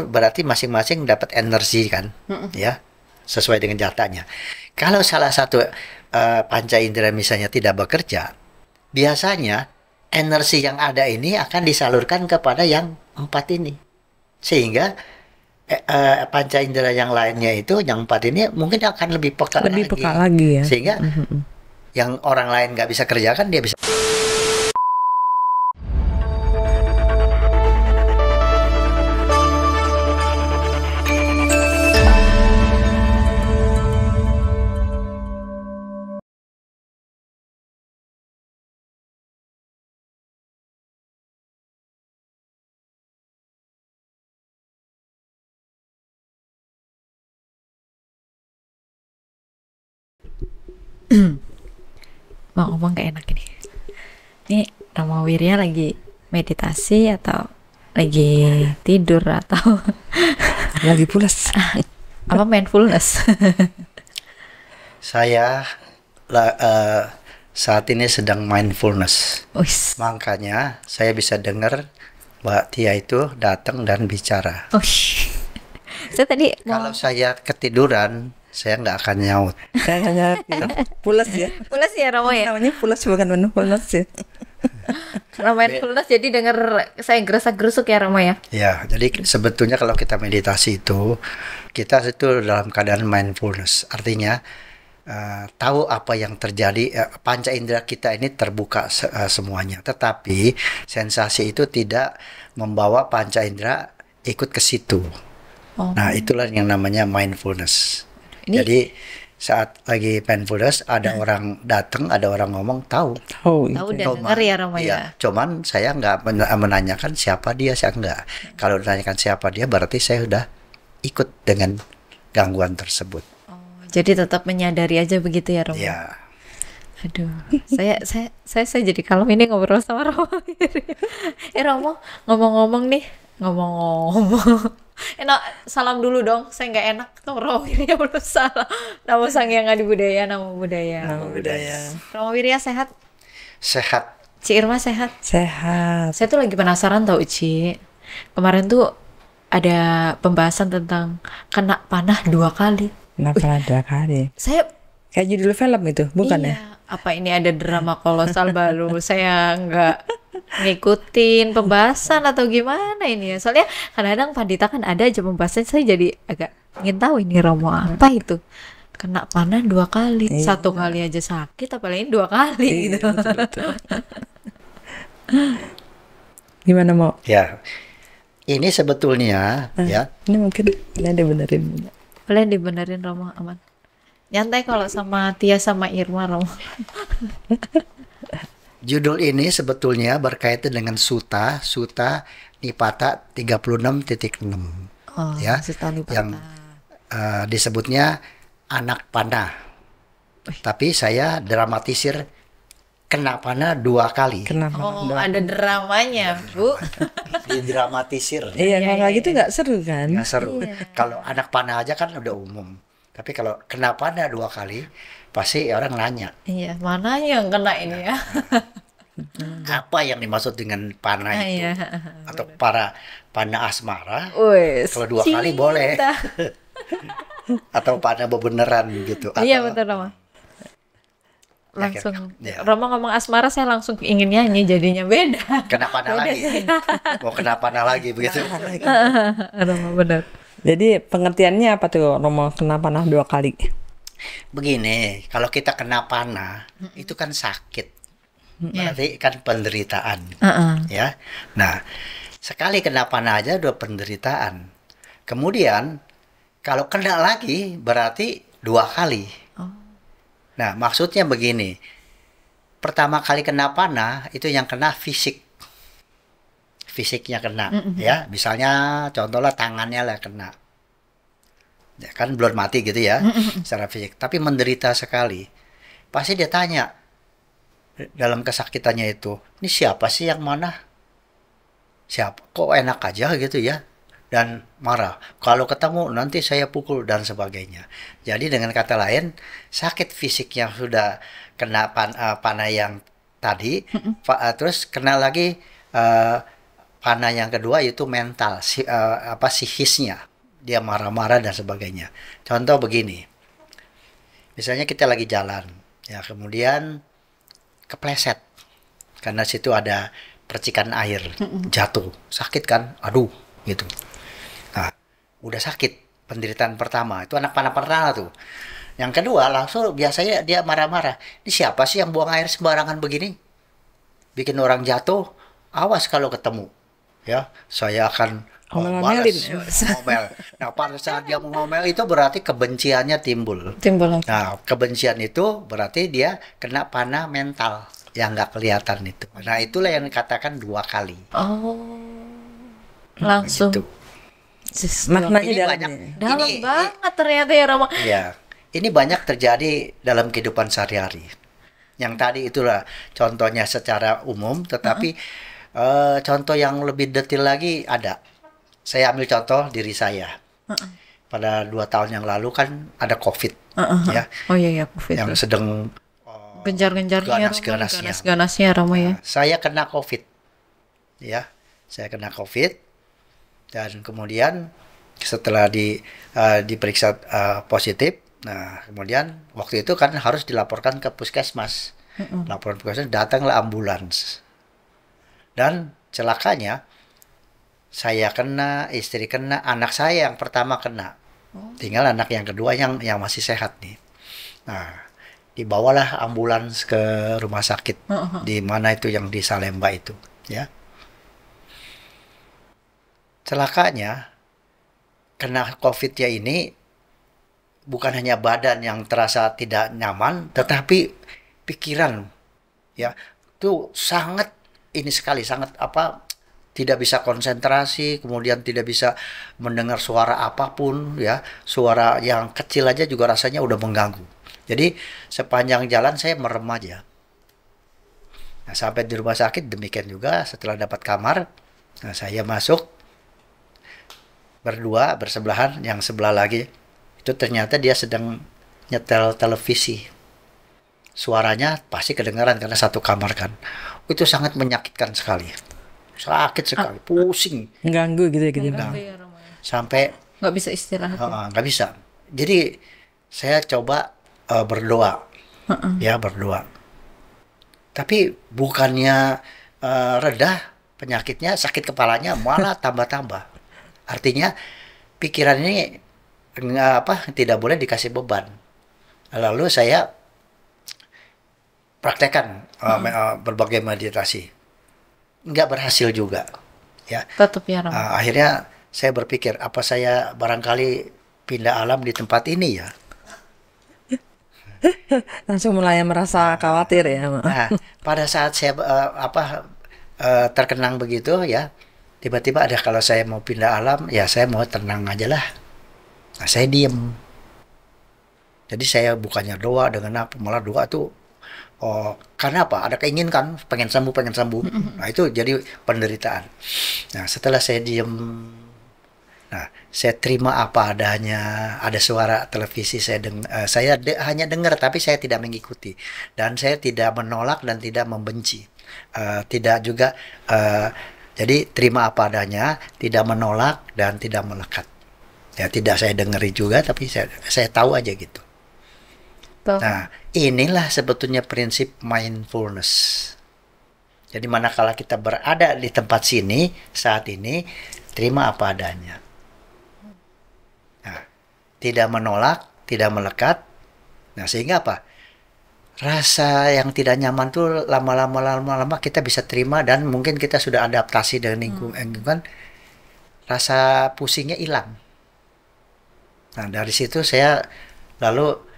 berarti masing-masing dapat energi kan, ya, sesuai dengan jatahnya. Kalau salah satu panca indera misalnya tidak bekerja, biasanya energi yang ada ini akan disalurkan kepada yang 4 ini, sehingga panca indera yang lainnya itu, yang 4 ini mungkin akan lebih peka Lebih lagi, peka lagi ya. sehingga yang orang lain nggak bisa kerjakan dia bisa. Mau ngomong gak enak ini. Ini Rama Wirya lagi meditasi atau lagi tidur atau Lagi pulas. apa mindfulness? Saya saat ini sedang mindfulness. Wis. Makanya saya bisa dengar Mbak Tia itu datang dan bicara. Saya tadi mau Kalau saya ketiduran, saya nggak akan nyaut. Kayaknya pulas ya. pulas ya Rama ya. Namanya pulas bukan mindfulness ya. Karena mindfulness jadi denger saya gerusak-gerusuk ya Rama ya. Ya, jadi sebetulnya kalau kita meditasi itu, kita itu dalam keadaan mindfulness. Artinya tahu apa yang terjadi, panca indera kita ini terbuka semuanya. Tetapi sensasi itu tidak membawa panca indera ikut ke situ. Oh. Nah, itulah yang namanya mindfulness. Ini- Jadi saat lagi mindfulness ada orang datang, ada orang ngomong tahu. Oh, Tahu itu. dan denger ya Rama ya. Iya, cuman saya nggak menanyakan siapa dia, saya nggak. Kalau menanyakan siapa dia, berarti saya sudah ikut dengan gangguan tersebut. Oh, jadi tetap menyadari aja begitu ya Rama. Ya, Aduh, saya jadi kalem ini ngobrol sama Romo. Romo, ngomong-ngomong nih, ngomong-ngomong. Enak, salam dulu dong. Saya nggak enak tuh Romo Wirya belum salam. Nama Sang Hyang Adi Budaya, nama budaya. Nama budaya. Romo Wirya sehat, sehat. Ci Irma sehat. Sehat. Saya tuh lagi penasaran tau Ci. Kemarin tuh ada pembahasan tentang kena panah 2 kali. Kenapa ada kali? Saya Kayak judul film itu, bukan ya? iya, apa ini ada drama kolosal baru? Saya nggak ngikutin pembahasan atau gimana ini ya. Soalnya kadang-kadang Pandita kan ada aja pembahasan, saya jadi agak ingin tahu ini Romo apa itu. Kena panah 2 kali, Iya. 1 kali aja sakit, apalagi 2 kali Iya, gitu. betul. Gimana mau? Ya, ini sebetulnya ya Ini mungkin ada benerin. Boleh dibenerin Romo, aman. Nyantai kalau sama Tia sama Irma Romo. judul ini sebetulnya berkaitan dengan Sutta Nipata 36.6 Oh, ya, Sutta Nipata. yang disebutnya anak panah. Tapi saya dramatisir kena panah 2 kali. Kenapa? Oh, ada dramanya, Bu. Didramatisir. Iya, kalau gitu nggak seru kan? Nggak seru. Kalau anak panah aja kan udah umum. Tapi kalau kena panah 2 kali, pasti orang nanya, Iya, mana yang kena ini ya? apa yang dimaksud dengan panah itu? Iya. Atau para panah asmara, Wes. kalau 2 kali boleh. Atau panah beneran gitu. Iya Atau- betul Rama. Langsung Ya. Rama ngomong asmara, saya langsung ingin nyanyi jadinya beda. Kena panah lagi. Mau kena panah lagi begitu. Rama benar. Jadi pengertiannya apa tuh? Romo kena panah 2 kali. Begini, kalau kita kena panah, itu kan sakit. Berarti kan penderitaan. Ya. Nah, sekali kena panah aja udah penderitaan. Kemudian kalau kena lagi berarti 2 kali. Oh. Nah, maksudnya begini. Pertama kali kena panah itu yang kena fisik. Fisiknya kena, ya. Misalnya contohnya tangannya lah kena. Ya, kan belum mati gitu ya, secara fisik. Tapi menderita sekali. Pasti dia tanya dalam kesakitannya itu, ini siapa sih yang mana? Siapa? Kok enak aja gitu ya? Dan marah. Kalau ketemu nanti saya pukul dan sebagainya. Jadi dengan kata lain, sakit fisik yang sudah kena panah yang tadi, terus kena lagi panah yang kedua itu mental, psikisnya. Dia marah-marah dan sebagainya. Contoh begini. Misalnya kita lagi jalan, ya kemudian kepleset. Karena situ ada percikan air, jatuh. Sakit kan? Aduh, gitu. Nah, udah sakit. Penderitaan pertama. Itu anak panah pertama tuh. Yang kedua langsung biasanya dia marah-marah. Ini siapa sih yang buang air sembarangan begini? Bikin orang jatuh. Awas kalau ketemu. Ya, saya akan Ngomel-ngomelin. ngomel. Nah, pada saat dia ngomel itu berarti kebenciannya timbul. Timbul lagi. Nah, kebencian itu berarti dia kena panah mental yang nggak kelihatan itu. Nah, itulah yang dikatakan 2 kali. Oh, langsung. Gitu. Maknanya Ini dalam banyak. nih. Dalam banget ternyata ya Romo. Iya, ini banyak terjadi dalam kehidupan sehari-hari. Yang tadi itulah contohnya secara umum, tetapi contoh yang lebih detail lagi ada. Saya ambil contoh diri saya. Pada 2 tahun yang lalu kan ada COVID, ya, Oh iya ya COVID. yang sedang Genjar-genjarnya ganas-ganasnya. Ganas-ganasnya Romo ya. Saya kena COVID, ya, saya kena COVID, dan kemudian setelah diperiksa positif, nah kemudian waktu itu kan harus dilaporkan ke puskesmas. Laporan puskesmas, datanglah ambulans, dan celakanya saya kena, istri kena, anak saya yang pertama kena, tinggal anak yang kedua yang masih sehat nih. Nah, dibawalah ambulans ke rumah sakit di mana itu yang di Salemba itu, ya. Celakanya kena COVID-nya ini bukan hanya badan yang terasa tidak nyaman, tetapi pikiran, ya, itu sangat ini sekali, sangat tidak bisa konsentrasi, kemudian tidak bisa mendengar suara apapun, ya, suara yang kecil aja juga rasanya udah mengganggu. Jadi sepanjang jalan saya merem aja. Nah, sampai di rumah sakit demikian juga, setelah dapat kamar, nah saya masuk berdua bersebelahan, yang sebelah lagi itu ternyata dia sedang nyetel televisi. Suaranya pasti kedengaran karena satu kamar kan. Itu sangat menyakitkan sekali. Sakit sekali, pusing. Ganggu gitu ya gitu. Ganggu ya Romo ya. Sampai Nggak bisa istirahat. nggak bisa. Jadi saya coba berdoa, ya, berdoa. Tapi bukannya reda penyakitnya, sakit kepalanya malah tambah-tambah. Artinya pikiran ini tidak boleh dikasih beban. Lalu saya praktekkan berbagai meditasi, nggak berhasil juga, ya. Tetap ya Romo. Akhirnya saya berpikir, apa saya barangkali pindah alam di tempat ini ya. Langsung mulai merasa khawatir ya. Nah, pada saat saya terkenang begitu, ya, tiba-tiba ada, kalau saya mau pindah alam, ya saya mau tenang aja lah. Nah, saya diem. Jadi saya bukannya doa dengan apa, malah doa tuh, karena apa? Ada keinginan, pengen sembuh. Nah, itu jadi penderitaan. Nah, setelah saya diem, nah, saya terima apa adanya. Ada suara televisi, saya hanya dengar, tapi saya tidak mengikuti, dan saya tidak menolak dan tidak membenci, tidak juga. Jadi terima apa adanya, tidak menolak dan tidak melekat. Ya, tidak saya dengeri juga, tapi saya tahu aja gitu. Tuh. Nah, inilah sebetulnya prinsip mindfulness. Jadi manakala kita berada di tempat sini saat ini, terima apa adanya. Nah, tidak menolak, tidak melekat. Nah, sehingga apa? Rasa yang tidak nyaman tuh lama-lama kita bisa terima, dan mungkin kita sudah adaptasi dengan lingkungan, rasa pusingnya hilang. Nah, dari situ saya lalu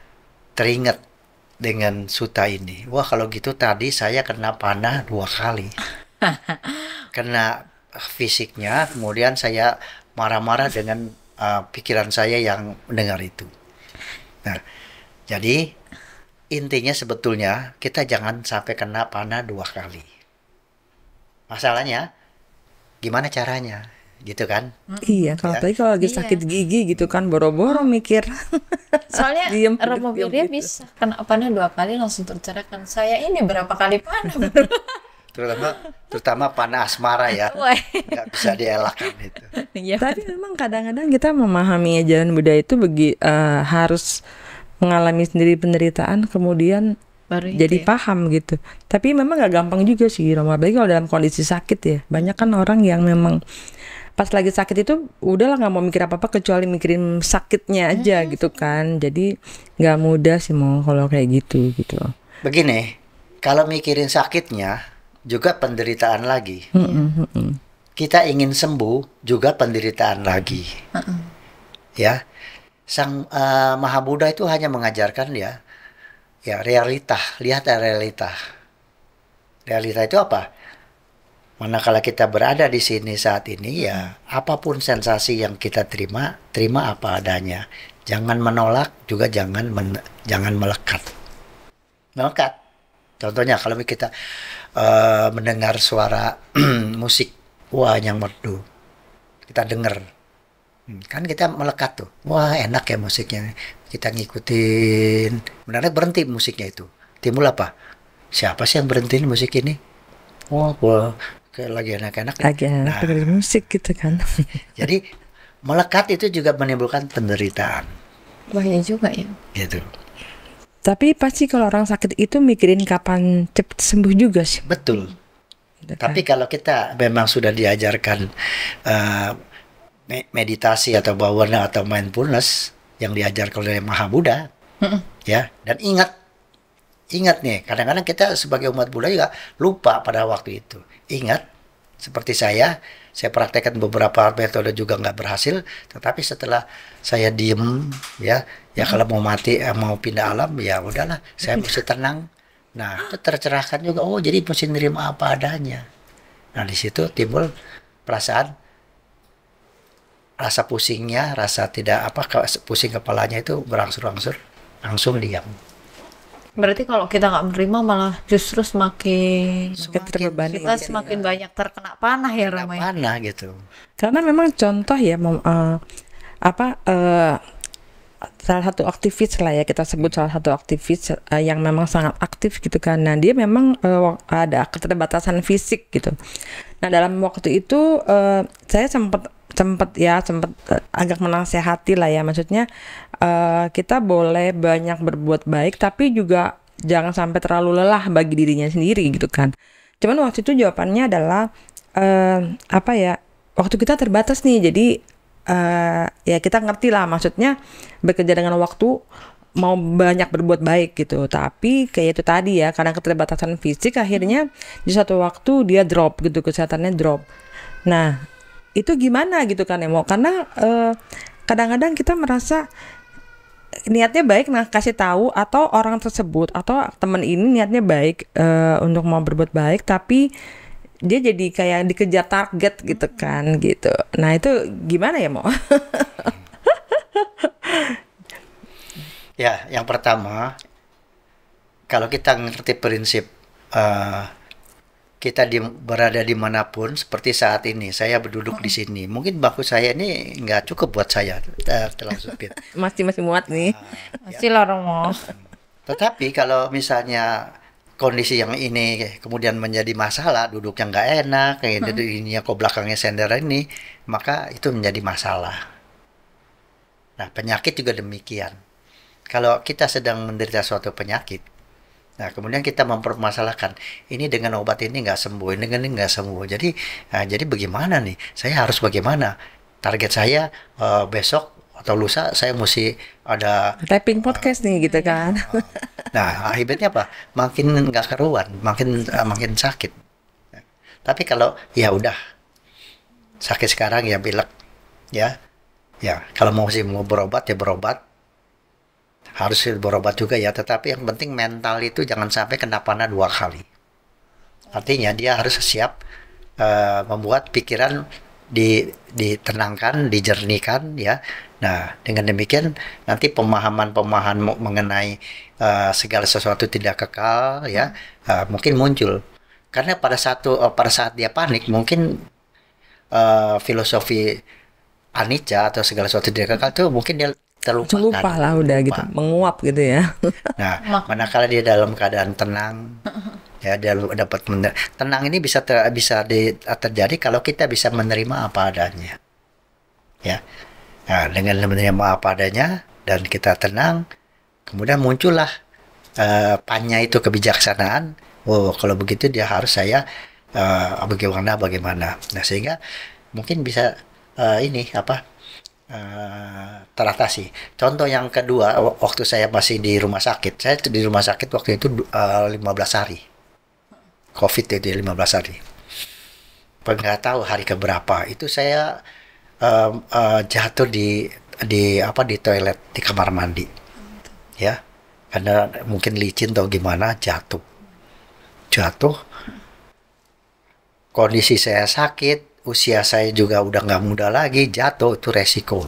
teringat dengan suta ini. Wah, kalau gitu tadi saya kena panah 2 kali. Kena fisiknya, kemudian saya marah-marah dengan pikiran saya yang mendengar itu. Nah, jadi intinya sebetulnya kita jangan sampai kena panah 2 kali. Masalahnya gimana caranya, gitu kan? Iya, kalau tadi kalau lagi sakit gigi gitu kan, boro-boro mikir. Soalnya Diem, Romo diem dia gitu. bisa kena panah 2 kali langsung tercerahkan. Saya ini berapa kali panah? terutama panah asmara ya, Wah. nggak bisa dielakkan itu. Iya. Tapi memang kadang-kadang kita memahami ajaran Buddha itu harus mengalami sendiri penderitaan kemudian Baru itu jadi ya. paham gitu. Tapi memang gak gampang juga sih Roma, apalagi kalau dalam kondisi sakit ya. Banyak kan orang yang memang pas lagi sakit itu udahlah nggak mau mikir apa-apa kecuali mikirin sakitnya aja gitu kan. Jadi nggak mudah sih mau kalau kayak gitu gitu. Begini, kalau mikirin sakitnya juga penderitaan lagi. Kita ingin sembuh juga penderitaan lagi. Ya, Sang Maha Buddha itu hanya mengajarkan ya realita. Lihat realita. Realita itu apa? Manakala kita berada di sini saat ini, ya apapun sensasi yang kita terima, terima apa adanya. Jangan menolak, juga jangan melekat. Melekat. Contohnya kalau kita mendengar suara musik, wah yang merdu, kita dengar, kan kita melekat tuh, wah enak ya musiknya, kita ngikutin, mendadak berhenti musiknya itu, timbul apa? Siapa sih yang berhentiin musik ini? Wah, kayak lagi enak-enak. Lagi enak dengerin musik gitu kan. Jadi melekat itu juga menimbulkan penderitaan, Bahaya juga ya. gitu. Tapi pasti kalau orang sakit itu mikirin kapan cepet sembuh juga sih. Betul. Gitu kan. Tapi kalau kita memang sudah diajarkan meditasi atau bawana atau mindfulness yang diajarkan oleh Maha Buddha, ya, dan ingat nih, kadang-kadang kita sebagai umat Buddha juga lupa pada waktu itu. Ingat, seperti saya praktekkan beberapa metode juga nggak berhasil, tetapi setelah saya diem, ya kalau mau mati, mau pindah alam, ya udahlah, saya mesti tenang. Nah, itu tercerahkan juga. Oh, jadi mesti nerima apa adanya. Nah, di situ timbul perasaan, rasa pusingnya, rasa tidak pusing kepalanya itu berangsur-angsur, langsung diam. Berarti kalau kita nggak menerima malah justru semakin terbebani. kita semakin banyak terkena panah ya Rama. Mana gitu. Karena memang contoh ya salah satu aktivis lah ya, kita sebut salah satu aktivis yang memang sangat aktif gitu kan. Nah dia memang ada keterbatasan fisik gitu. Nah dalam waktu itu saya sempat agak menasehati lah ya, maksudnya kita boleh banyak berbuat baik tapi juga jangan sampai terlalu lelah bagi dirinya sendiri gitu kan. Cuman waktu itu jawabannya adalah waktu kita terbatas nih, jadi ya kita ngerti lah, maksudnya bekerja dengan waktu mau banyak berbuat baik gitu, tapi kayak itu tadi ya, karena keterbatasan fisik akhirnya di satu waktu dia drop gitu, kesehatannya drop. Nah itu gimana gitu kan Emo, karena kadang-kadang kita merasa niatnya baik, nah kasih tahu atau orang tersebut atau teman ini niatnya baik untuk mau berbuat baik, tapi dia jadi kayak dikejar target gitu kan gitu. Nah itu gimana ya Mo? Ya, yang pertama, kalau kita ngerti prinsip kita berada dimanapun, seperti saat ini, saya berduduk di sini. Mungkin bangku saya ini nggak cukup buat saya, terlalu sempit. masih muat nih. Masih lah Romo. Tetapi kalau misalnya kondisi yang ini kemudian menjadi masalah, duduknya nggak enak, kayak ini kok belakangnya sender ini, maka itu menjadi masalah. Nah, penyakit juga demikian. Kalau kita sedang menderita suatu penyakit, nah kemudian kita mempermasalahkan, ini dengan obat ini nggak sembuh, ini dengan ini nggak sembuh. Jadi bagaimana nih? Saya harus bagaimana? Target saya besok atau lusa saya mesti ada Typing podcast nih gitu kan. Nah, akibatnya apa? Makin nggak keruan, makin sakit. Tapi kalau ya udah sakit sekarang ya pilek, ya kalau mau berobat ya berobat, harus berobat juga ya. Tetapi yang penting mental itu jangan sampai kena panah 2 kali. Artinya dia harus siap membuat pikiran ditenangkan, dijernihkan ya. Nah, dengan demikian nanti pemahaman mengenai segala sesuatu tidak kekal ya mungkin muncul. Karena pada saat dia panik mungkin filosofi anicca atau segala sesuatu tidak kekal itu mungkin dia lupa lah udah gitu, menguap gitu ya. Nah, manakala dia dalam keadaan tenang Ya, dia dapat tenang ini bisa terjadi kalau kita bisa menerima apa adanya. Ya. Nah, dengan menerima apa adanya dan kita tenang, kemudian muncullah pannya itu kebijaksanaan. Oh, kalau begitu dia harus saya bagaimana. Nah, sehingga mungkin bisa ini apa teratasi. Contoh yang kedua, waktu saya masih di rumah sakit. Saya di rumah sakit waktu itu 15 hari. COVID itu 15 hari. Nggak tahu hari keberapa. Itu saya jatuh di toilet di kamar mandi. Ya. Karena mungkin licin atau gimana jatuh. Kondisi saya sakit, usia saya juga udah nggak muda lagi, jatuh itu resiko.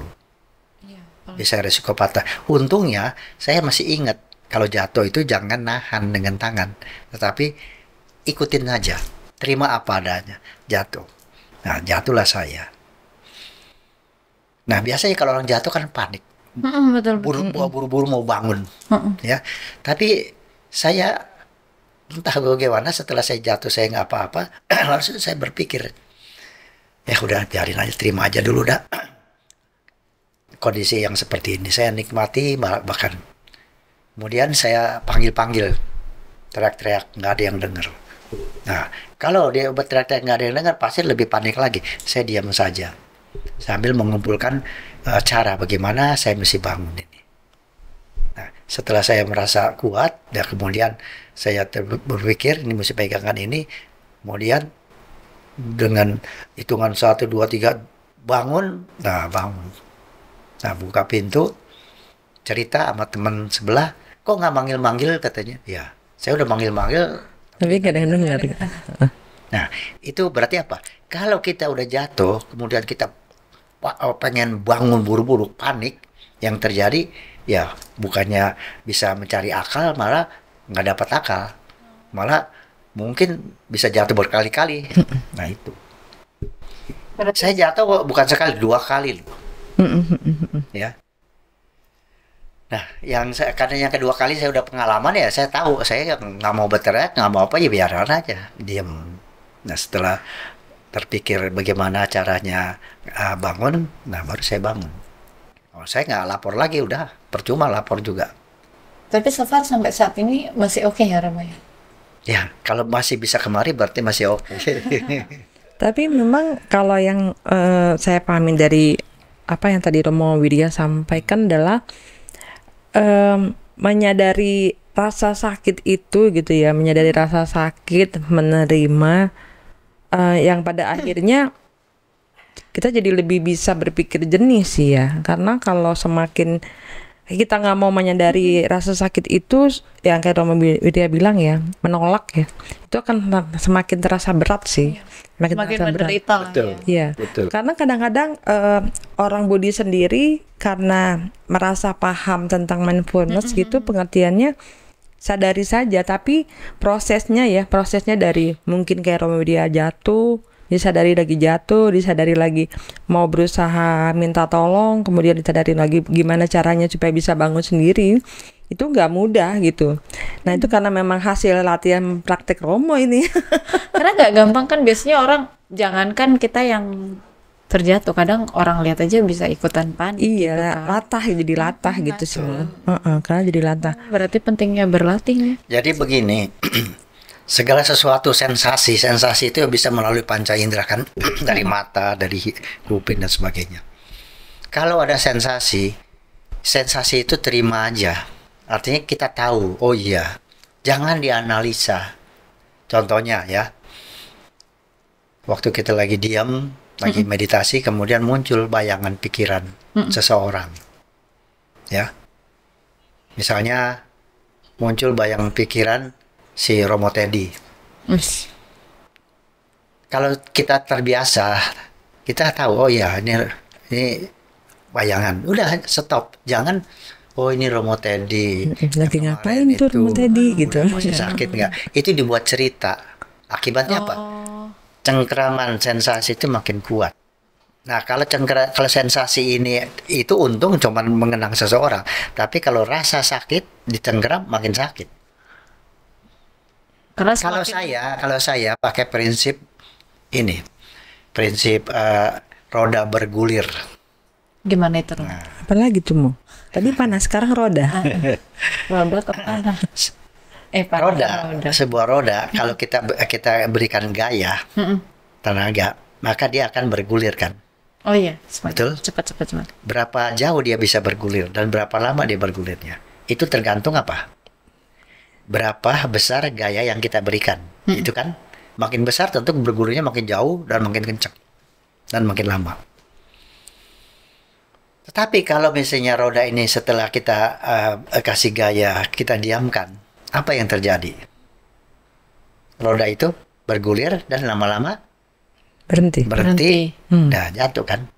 Bisa resiko patah. Untungnya saya masih ingat kalau jatuh itu jangan nahan dengan tangan, tetapi ikutin aja, terima apa adanya, jatuh. Nah, jatuhlah saya. Nah, biasanya kalau orang jatuh kan panik, Betul. buru-buru mau bangun, ya. Tapi saya entah bagaimana setelah saya jatuh saya nggak apa-apa, langsung saya berpikir, ya udah biarin aja, terima aja dulu dah. Kondisi yang seperti ini saya nikmati, bahkan kemudian saya panggil-panggil, teriak-teriak, nggak ada yang dengar. Nah, kalau dia berteriak-teriak nggak ada yang dengar, pasti lebih panik lagi. Saya diam saja sambil mengumpulkan cara bagaimana saya mesti bangun ini. Nah, setelah saya merasa kuat, ya kemudian saya berpikir ini mesti pegangan ini, kemudian dengan hitungan 1, 2, 3 bangun, bangun. Nah, buka pintu, cerita sama teman sebelah, kok nggak manggil-manggil katanya. Ya, saya udah manggil-manggil. Tapi nggak ada yang dengar. Nah, itu berarti apa? Kalau kita udah jatuh, kemudian kita pengen bangun buru-buru, panik, yang terjadi ya bukannya bisa mencari akal, malah nggak dapat akal, malah mungkin bisa jatuh berkali-kali. Nah itu, saya jatuh bukan sekali, 2 kali loh. Ya. Nah, karena yang kedua kali saya udah pengalaman ya, saya tahu saya nggak mau berteriak, nggak mau apa ya, biaran aja, diam. Nah, setelah terpikir bagaimana caranya bangun, nah baru saya bangun. Saya nggak lapor lagi, udah percuma lapor juga. Tapi so far sampai saat ini masih oke ya Rama ya? Ya, kalau masih bisa kemari berarti masih oke. Tapi memang kalau yang saya pahamin dari apa yang tadi Romo Widya sampaikan adalah menyadari rasa sakit itu gitu ya, menyadari rasa sakit, menerima yang pada akhirnya kita jadi lebih bisa berpikir jernih sih ya, karena kalau semakin kita nggak mau menyadari rasa sakit itu, yang kayak Romo Widya bilang ya, menolak ya, itu akan semakin terasa berat sih, semakin menderita lah Betul. ya. Iya, Betul. karena kadang-kadang orang Budi sendiri karena merasa paham tentang mindfulness gitu, pengertiannya sadari saja, tapi prosesnya dari mungkin kayak Romo Widya jatuh, disadari lagi jatuh, disadari lagi mau berusaha minta tolong, kemudian disadari lagi gimana caranya supaya bisa bangun sendiri, itu nggak mudah gitu. Nah itu karena memang hasil latihan praktek Romo ini. Karena nggak gampang kan, biasanya orang, jangankan kita yang terjatuh, kadang orang lihat aja bisa ikutan panik. Iya, gitu kan. latah jadi latah gitu sih. Karena jadi latah. Berarti pentingnya berlatih nih. Jadi begini, segala sesuatu sensasi itu bisa melalui panca indera kan, dari mata, dari kuping dan sebagainya. Kalau ada sensasi itu terima aja. Artinya kita tahu, oh iya, jangan dianalisa. Contohnya ya, waktu kita lagi diam, lagi meditasi, kemudian muncul bayangan pikiran seseorang, ya. Misalnya muncul bayangan pikiran si Romo Teddy. Kalau kita terbiasa, kita tahu, oh ya ini bayangan. Udah stop, jangan. Oh ini Romo Teddy. Lagi ngapain tuh Romo Teddy gitu? Masih sakit nggak? Itu dibuat cerita. Akibatnya apa? Cengkeraman sensasi itu makin kuat. Nah, kalau sensasi ini itu untung cuma mengenang seseorang, tapi kalau rasa sakit dicengkeram makin sakit. Karena Kalau saya pakai prinsip ini, prinsip roda bergulir. gimana itu? Apalagi tuh mau. Tadi panas, sekarang roda. Roda ke panas. Roda, sebuah roda, kalau kita berikan gaya, tenaga, maka dia akan bergulir kan. Oh iya, Betul? cepat. Berapa jauh dia bisa bergulir dan berapa lama dia bergulirnya. Itu tergantung apa? Berapa besar gaya yang kita berikan. Itu kan, makin besar tentu bergulirnya makin jauh dan makin kencang dan makin lama. Tetapi kalau misalnya roda ini setelah kita kasih gaya, kita diamkan, apa yang terjadi? Roda itu bergulir dan lama-lama Berhenti. Nah jatuh kan.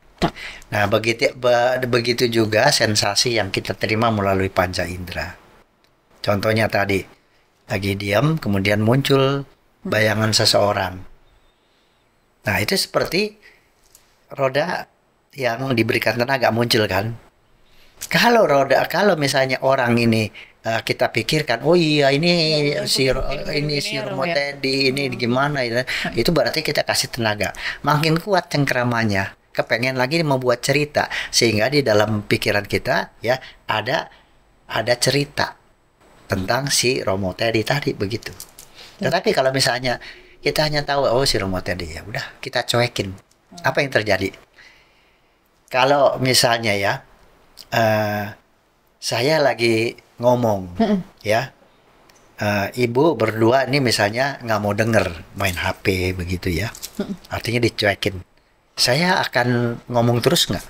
Nah begitu juga sensasi yang kita terima melalui panca indera. Contohnya tadi, lagi diam kemudian muncul bayangan seseorang. Nah itu seperti roda yang diberikan tenaga muncul kan. Kalau misalnya orang ini kita pikirkan, oh iya ini si Romo Teddy ini gimana ya, itu berarti kita kasih tenaga, makin kuat cengkramannya, kepengen lagi membuat cerita, sehingga di dalam pikiran kita ya ada cerita tentang si Romo Teddy tadi begitu. Tetapi kalau misalnya kita hanya tahu oh si Romo Teddy, ya udah kita cuekin, apa yang terjadi? Kalau misalnya ya saya lagi ngomong ya, ibu berdua ini misalnya nggak mau denger, main HP begitu ya, artinya dicuekin. Saya akan ngomong terus nggak?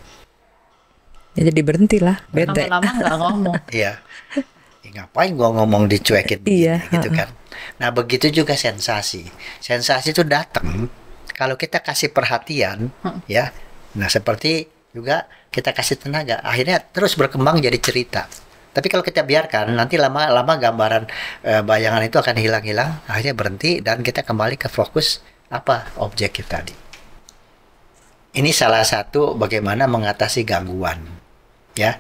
Ya jadi berhenti lah, bete. Lama-lama nggak ngomong. Iya. Ngapain gua ngomong dicuekin Iya, gitu kan. Nah begitu juga sensasi itu datang kalau kita kasih perhatian ya. Nah seperti juga kita kasih tenaga, akhirnya terus berkembang jadi cerita. Tapi kalau kita biarkan, nanti lama-lama gambaran bayangan itu akan hilang-hilang, akhirnya berhenti dan kita kembali ke fokus apa objektif tadi. Ini salah satu bagaimana mengatasi gangguan ya.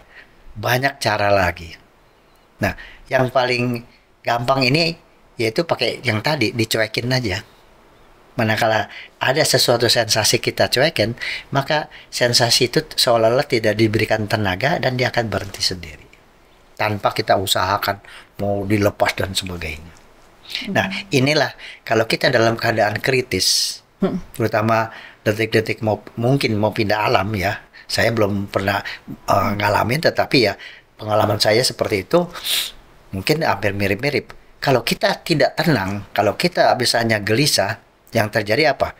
Banyak cara lagi. Nah yang paling gampang ini yaitu pakai yang tadi, dicuekin aja. Manakala ada sesuatu sensasi kita cuekin, maka sensasi itu seolah-olah tidak diberikan tenaga dan dia akan berhenti sendiri tanpa kita usahakan mau dilepas dan sebagainya. Nah inilah kalau kita dalam keadaan kritis, terutama detik-detik mungkin mau pindah alam ya, saya belum pernah ngalamin, tetapi ya pengalaman saya seperti itu mungkin hampir mirip-mirip. Kalau kita tidak tenang, kalau kita misalnya gelisah, yang terjadi apa?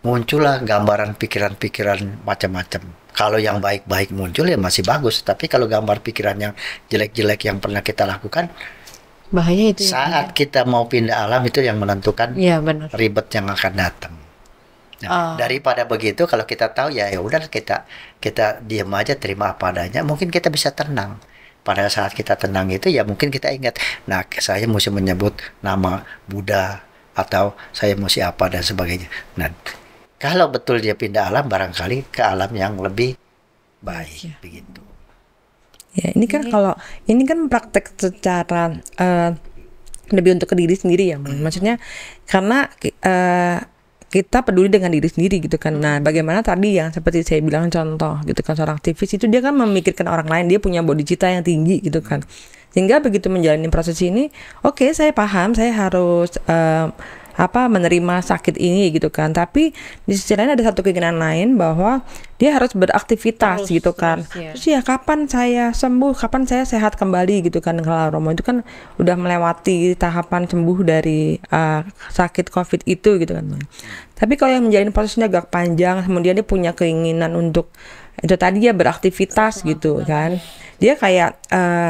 Muncullah gambaran pikiran-pikiran macam-macam. Kalau yang baik-baik muncul ya masih bagus, tapi kalau gambar pikiran yang jelek-jelek yang pernah kita lakukan, bahaya itu. Saat kita mau pindah alam itu yang menentukan ribet yang akan datang. Nah, daripada begitu kalau kita tahu ya udah kita diam aja, terima apa adanya, mungkin kita bisa tenang. Pada saat kita tenang itu ya mungkin kita ingat, nah saya mesti menyebut nama Buddha atau saya mesti apa dan sebagainya. Nah, kalau betul dia pindah alam, barangkali ke alam yang lebih baik begitu. Ya, ini kan kalau ini kan praktek secara lebih untuk ke diri sendiri ya, maksudnya karena kita peduli dengan diri sendiri gitu kan. Nah, bagaimana tadi yang seperti saya bilang contoh gitu kan, seorang aktivis itu dia kan memikirkan orang lain, dia punya bodhicitta yang tinggi gitu kan. Sehingga begitu menjalani proses ini, oke, saya paham, saya harus menerima sakit ini gitu kan. Tapi di sisi lain ada satu keinginan lain bahwa dia harus beraktivitas gitu kan. Terus ya kapan saya sembuh, kapan saya sehat kembali gitu kan. Kalau Romo itu kan udah melewati tahapan sembuh dari sakit COVID itu gitu kan. Tapi kalau yang menjalani prosesnya agak panjang, kemudian dia punya keinginan untuk itu tadi ya beraktivitas gitu kan. Dia kayak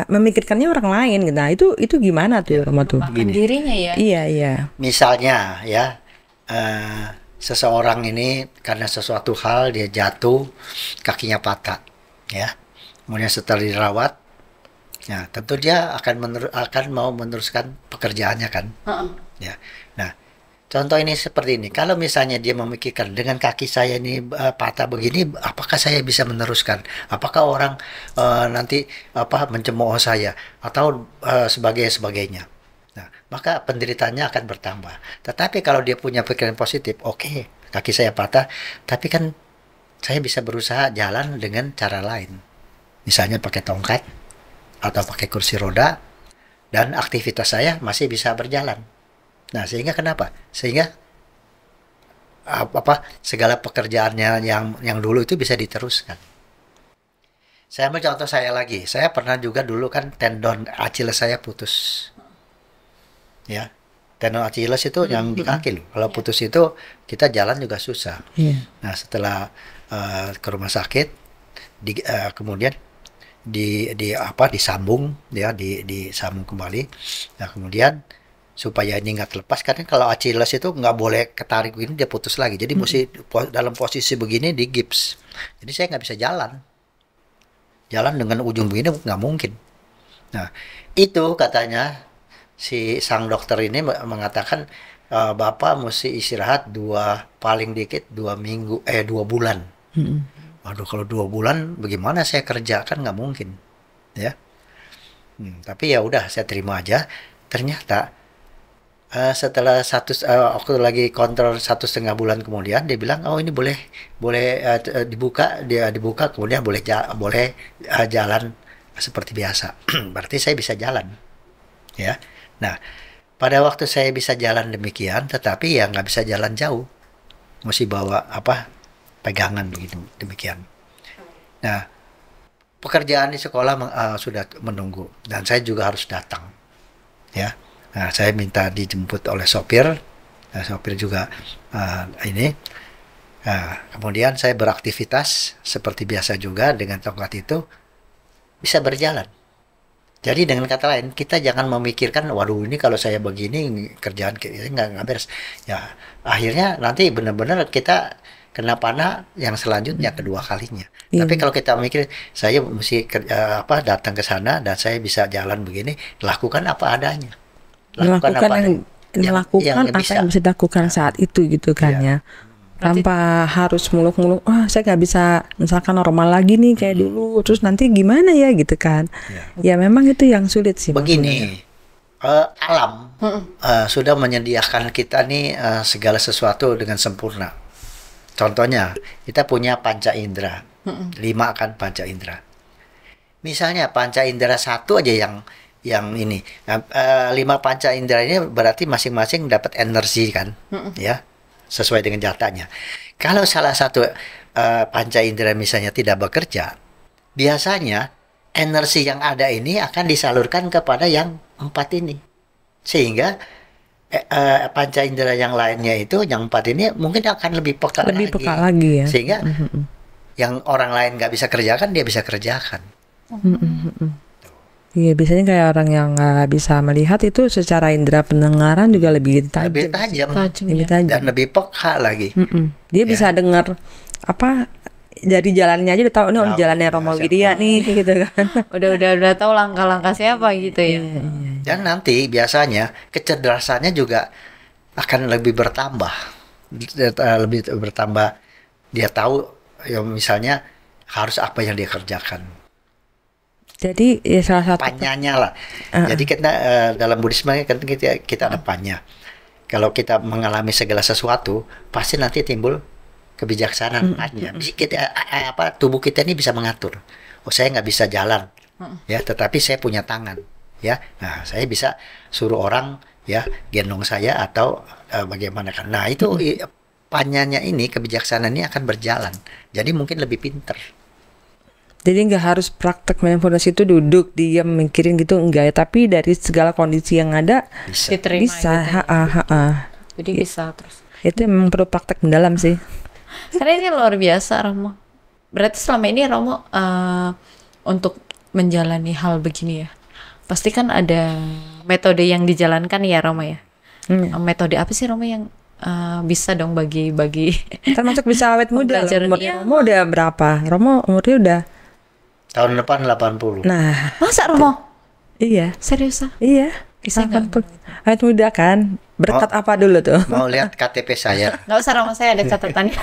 memikirkannya orang lain gitu. Nah, itu gimana tuh Romo tuh? Dirinya ya. Iya. Misalnya ya seseorang ini karena sesuatu hal dia jatuh, kakinya patah ya. Kemudian setelah dirawat, ya tentu dia akan mau meneruskan pekerjaannya kan. Ya. Nah, contoh ini seperti ini. Kalau misalnya dia memikirkan dengan kaki saya ini patah begini, apakah saya bisa meneruskan? Apakah orang nanti mencemooh saya atau sebagainya? Nah, maka penderitaannya akan bertambah. Tetapi kalau dia punya pikiran positif, oke, kaki saya patah, tapi kan saya bisa berusaha jalan dengan cara lain. Misalnya pakai tongkat atau pakai kursi roda, dan aktivitas saya masih bisa berjalan. Nah, sehingga kenapa? Sehingga segala pekerjaannya yang dulu itu bisa diteruskan. Saya ambil contoh saya lagi. Saya pernah juga dulu kan tendon Achilles saya putus. Ya. Tendon Achilles itu yang di kaki loh. Kalau putus itu kita jalan juga susah. Nah, setelah ke rumah sakit kemudian disambung ya, disambung kembali. Nah, kemudian supaya ini nggak terlepas, karena kalau Achilles itu nggak boleh ketarik ini, dia putus lagi. Jadi mesti dalam posisi begini di gips. Jadi saya nggak bisa jalan dengan ujung begini, nggak mungkin. Nah, itu katanya si sang dokter ini mengatakan Bapak mesti istirahat paling dikit 2 bulan. Waduh, kalau 2 bulan bagaimana saya kerja, kan nggak mungkin ya. Tapi ya udah, saya terima aja. Ternyata setelah waktu lagi kontrol 1,5 bulan kemudian, dia bilang, oh ini boleh dibuka, dia dibuka, kemudian boleh jalan seperti biasa. Berarti saya bisa jalan ya. Nah, pada waktu saya bisa jalan demikian, tetapi ya nggak bisa jalan jauh, mesti bawa pegangan begitu, demikian. Nah, pekerjaan di sekolah sudah menunggu, dan saya juga harus datang ya. Nah, saya minta dijemput oleh sopir. Nah, sopir juga kemudian saya beraktivitas seperti biasa juga dengan tongkat itu, bisa berjalan. Jadi dengan kata lain, kita jangan memikirkan, waduh ini kalau saya begini kerjaan kita nggak beres. Ya, akhirnya nanti benar-benar kita kena panah yang selanjutnya, kedua kalinya. Tapi kalau kita mikir, saya mesti datang ke sana dan saya bisa jalan begini, lakukan apa adanya. Melakukan apa yang bisa dilakukan saat itu gitu kan ya. Tanpa harus muluk-muluk, saya nggak bisa misalkan normal lagi nih kayak dulu, terus nanti gimana ya gitu kan. Ya memang itu yang sulit sih. Begini, alam sudah menyediakan kita nih segala sesuatu dengan sempurna. Contohnya, kita punya panca indera, 5 kan panca indera. Misalnya panca indera 1 aja yang ini, 5 panca indera ini berarti masing-masing dapat energi kan, ya, sesuai dengan datanya. Kalau salah satu panca indera misalnya tidak bekerja, biasanya energi yang ada ini akan disalurkan kepada yang 4 ini, sehingga panca indera yang lainnya itu, yang 4 ini mungkin akan lebih peka lagi ya. Sehingga yang orang lain nggak bisa kerjakan, dia bisa kerjakan. Iya, biasanya kayak orang yang nggak bisa melihat itu secara indera pendengaran juga lebih tajam. Lebih tajam. Dan lebih peka lagi. Dia bisa dengar dari jalannya aja udah tahu nih jalannya Romo Widya nih gitu kan. udah tahu langkah-langkah siapa gitu ya. Dan nanti biasanya kecerdasannya juga akan lebih bertambah. Dia tahu ya, misalnya harus apa yang dia kerjakan. Jadi ya salah satu panyanya lah. Jadi kita dalam Buddhisme kan kita ada panya. Kalau kita mengalami segala sesuatu, pasti nanti timbul kebijaksanaan panya. Tubuh kita ini bisa mengatur. Oh, saya nggak bisa jalan, ya, tetapi saya punya tangan, ya. Nah, saya bisa suruh orang ya gendong saya atau bagaimana kan. Nah, itu panyanya ini, kebijaksanaan ini akan berjalan. Jadi mungkin lebih pinter. Jadi nggak harus praktek mindfulness itu duduk diam mikirin gitu, enggak ya, tapi dari segala kondisi yang ada bisa. Bisa. Jadi bisa terus. Itu memang perlu praktek mendalam sih. Karena ini luar biasa, Romo. Berarti selama ini Romo untuk menjalani hal begini ya, pasti kan ada metode yang dijalankan ya, Romo ya. Metode apa sih, Romo, yang bisa dong bagi-bagi? Termasuk bisa awet muda. Umurnya Romo udah berapa? Romo umurnya udah tahun depan 80. Nah, masa Romo? Iya. Seriusan? Iya. Bisa 80. Awet muda kan? Berkat apa dulu tuh? Mau lihat KTP saya? Nggak usah, Romo, saya ada catatannya.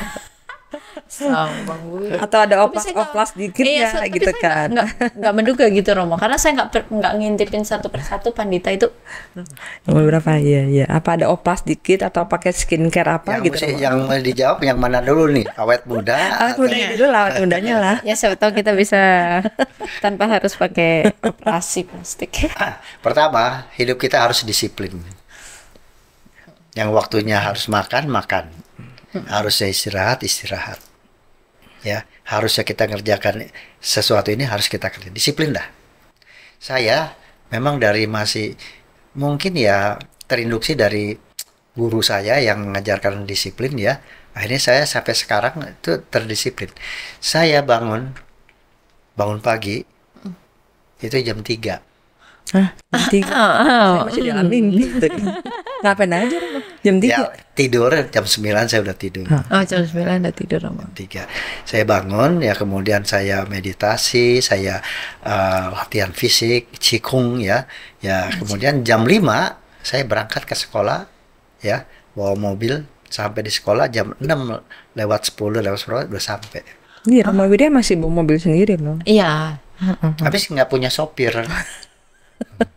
Sama Bu. Atau ada Tapi saya nggak- oplas dikit iya, ya tapi gitu saya kan. nggak menduga gitu Romo, karena saya nggak ngintipin satu persatu pandita itu. Nomor berapa? Iya, iya. Apa ada oplas dikit atau pakai skincare apa Yang gitu? mesti Romo? yang dijawab yang mana dulu nih? Awet muda. Awet mudanya dulu lah, awet mudanya lah. Ya siapa tahu kita bisa tanpa harus pakai operasi plastik. Pertama, hidup kita harus disiplin. Yang waktunya harus makan, makan. Harusnya istirahat, istirahat. Ya, harusnya kita ngerjakan sesuatu ini harus kita kerja. Disiplin dah. Saya memang dari masih mungkin ya terinduksi dari guru saya yang mengajarkan disiplin ya. Akhirnya saya sampai sekarang itu terdisiplin. Saya bangun pagi itu jam 3. Hah, jam 3. Saya masih di alam mimpi gitu. Ngapain aja Romo? Jam 3. Ya, tidur jam 9 saya udah tidur. Oh, jam 9 udah tidur Romo. 3. Saya bangun ya, kemudian saya meditasi, saya latihan fisik, qigong ya. Ya, kemudian jam 5 saya berangkat ke sekolah ya, bawa mobil sampai di sekolah jam 6 lewat 10 udah sampai. Iya, Romo Widya masih bawa mobil sendiri loh. Iya. Tapi nggak punya sopir.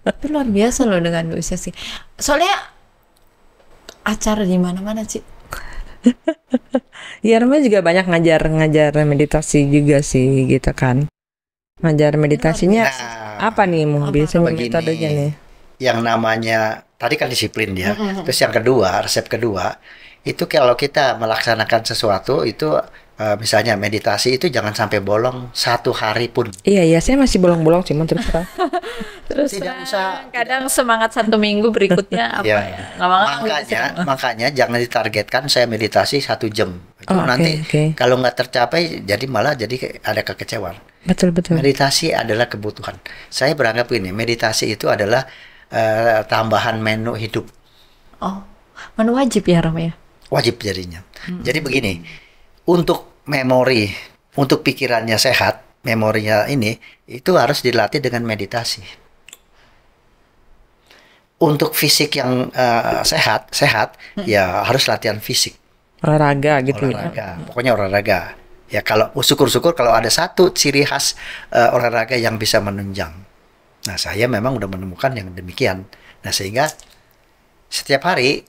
Itu luar biasa loh dengan usia sih. Soalnya acara di mana-mana sih. Iya, Romo juga banyak ngajar meditasi juga sih gitu kan. Ngajar meditasinya Nah, apa nih Mo? Biasanya begini. metodenya nih. Yang namanya tadi kan disiplin ya. Terus yang kedua, resep kedua itu kalau kita melaksanakan sesuatu itu misalnya meditasi itu jangan sampai bolong 1 hari pun. Iya, iya, saya masih bolong-bolong cuman terus terang. Terus Tidak usah. kadang semangat 1 minggu berikutnya apa Ya. ya? Nggak mau Makanya jangan ditargetkan saya meditasi 1 jam. Itu Oh, oke, nanti oke. kalau nggak tercapai jadi malah jadi ada kekecewaan. Betul, betul. Meditasi adalah kebutuhan. Saya beranggap ini, meditasi itu adalah tambahan menu hidup. Oh, menu wajib ya Ram ya? Wajib jadinya. Jadi begini, untuk memori, untuk pikirannya sehat, memorinya ini itu harus dilatih dengan meditasi. Untuk fisik yang sehat ya harus latihan fisik, Olahraga gitu ya. olahraga. Pokoknya olahraga. Ya kalau syukur-syukur kalau ada satu ciri khas olahraga yang bisa menunjang. Nah, saya memang udah menemukan yang demikian. Nah, sehingga setiap hari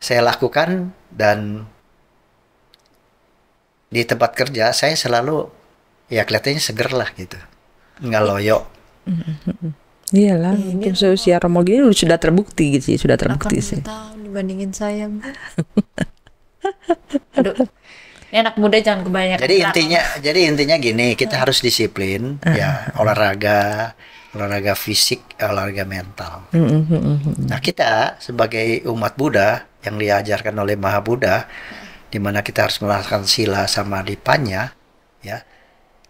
saya lakukan dan di tempat kerja saya selalu ya kelihatannya seger lah gitu, nggak loyo. Iyalah, untuk seusia Romo gini sudah terbukti gitu sih, sudah terbukti 80 sih. tahun dibandingin saya. Aduh. Ini anak muda jangan kebanyakan. Jadi intinya gini, kita harus disiplin ya, olahraga fisik, olahraga mental. Nah, kita sebagai umat Buddha yang diajarkan oleh Maha Buddha, di mana kita harus melaksanakan sila samadipanya, ya,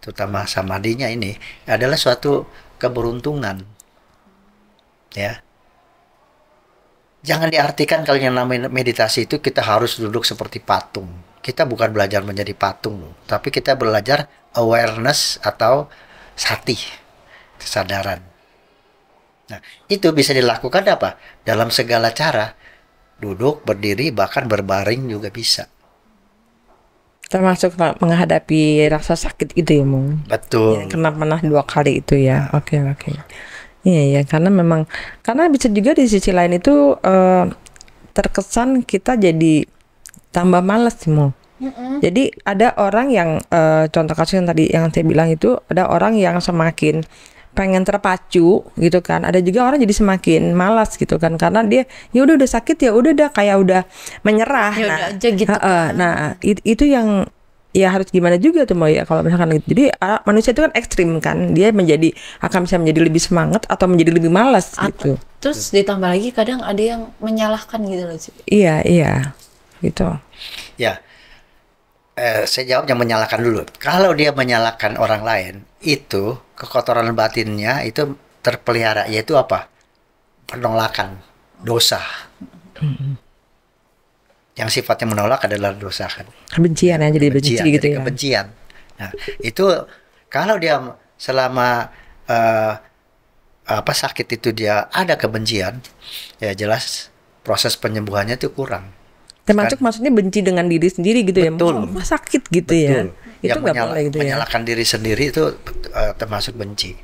terutama samadinya ini adalah suatu keberuntungan, ya. Jangan diartikan kalau yang namanya meditasi itu kita harus duduk seperti patung. Kita bukan belajar menjadi patung, loh, tapi kita belajar awareness atau sati, kesadaran. Nah, itu bisa dilakukan apa? Dalam segala cara. Duduk, berdiri, bahkan berbaring juga bisa. Termasuk menghadapi rasa sakit itu ya, Mung. Betul. Kena pernah 2 kali itu ya. Oke, oke. Iya ya, karena memang karena bisa juga di sisi lain itu terkesan kita jadi tambah malas sih, Mung. Jadi ada orang yang contoh kasus yang tadi yang saya bilang itu ada orang yang semakin pengen terpacu gitu kan, ada juga orang jadi semakin malas gitu kan karena dia ya udah sakit ya udah kayak udah menyerah. Ya udah aja gitu. Nah itu yang ya harus gimana juga tuh mau ya kalau misalkan gitu. Jadi manusia itu kan ekstrim kan, dia akan bisa menjadi lebih semangat atau menjadi lebih malas gitu. Terus ditambah lagi kadang ada yang menyalahkan gitu loh sih. Iya gitu. Ya, saya jawab yang menyalahkan dulu. Kalau dia menyalahkan orang lain, itu kekotoran batinnya itu terpelihara, yaitu apa? Penolakan, dosa. Yang sifatnya menolak adalah dosa kan. Kebencian ya, jadi benci gitu jadi ya. kebencian. Nah, itu kalau dia selama sakit itu dia ada kebencian, ya jelas proses penyembuhannya itu kurang. Termasuk maksudnya benci dengan diri sendiri gitu ya. Betul. Mah sakit gitu ya. Betul. Itu Yang nggak boleh gitu ya. menyalahkan diri sendiri itu termasuk benci.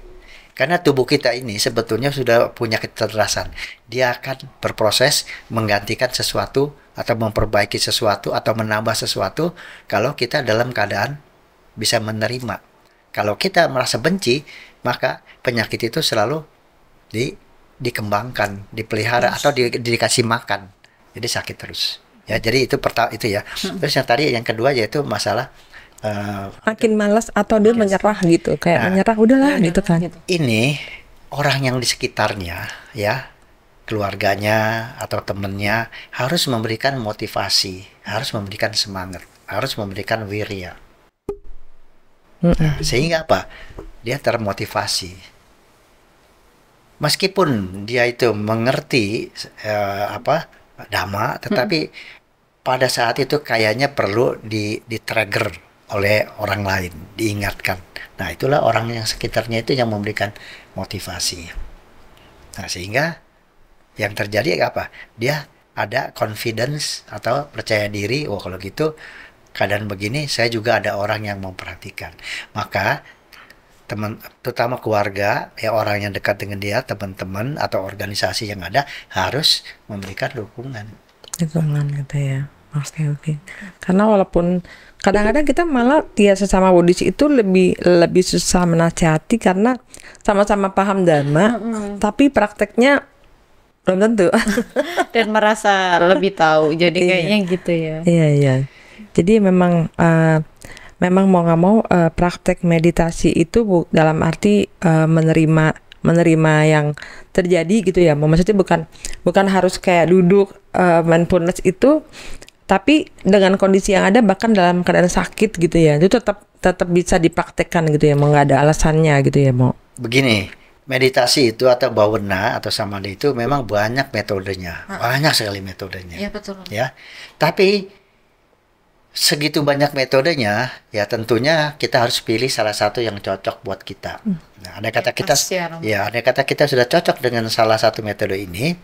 Karena tubuh kita ini sebetulnya sudah punya kecerdasan. Dia akan berproses menggantikan sesuatu atau memperbaiki sesuatu atau menambah sesuatu kalau kita dalam keadaan bisa menerima. Kalau kita merasa benci, maka penyakit itu selalu dikembangkan, dipelihara atau dikasih makan. Jadi sakit terus. Ya, jadi itu pertama itu ya. Terus yang tadi yang kedua yaitu masalah Makin malas atau dia menyerah gitu, kayak menyerah udahlah gitu kan. ini orang yang di sekitarnya ya, keluarganya atau temennya harus memberikan motivasi, harus memberikan semangat, harus memberikan wirya. Sehingga apa? Dia termotivasi. Meskipun dia itu mengerti dhamma, tetapi pada saat itu kayaknya perlu di-trigger oleh orang lain, diingatkan. Nah, itulah orang yang sekitarnya itu yang memberikan motivasi. Nah, sehingga yang terjadi apa? Dia ada confidence atau percaya diri, oh kalau gitu keadaan begini saya juga ada orang yang memperhatikan. Maka teman, terutama keluarga, ya orang yang dekat dengan dia, teman-teman atau organisasi yang ada harus memberikan dukungan. Dukungan gitu ya. Oke. Karena walaupun kadang-kadang kita malah dia sesama Buddhis itu lebih susah menasihati karena sama-sama paham dharma, tapi prakteknya belum tentu. Dan merasa lebih tahu. Jadi kayaknya gitu ya. Iya. Jadi memang mau nggak mau praktek meditasi itu dalam arti menerima yang terjadi gitu ya. Maksudnya bukan harus kayak duduk mindfulness itu, tapi dengan kondisi yang ada bahkan dalam keadaan sakit gitu ya, itu tetap bisa dipraktekkan gitu ya, mau nggak ada alasannya gitu ya mau. Begini, meditasi itu atau bhavana atau samadhi itu memang banyak metodenya, banyak sekali metodenya. Iya betul. Ya, tapi segitu banyak metodenya, ya tentunya kita harus pilih salah satu yang cocok buat kita. Nah, andai kata kita sudah cocok dengan salah satu metode ini,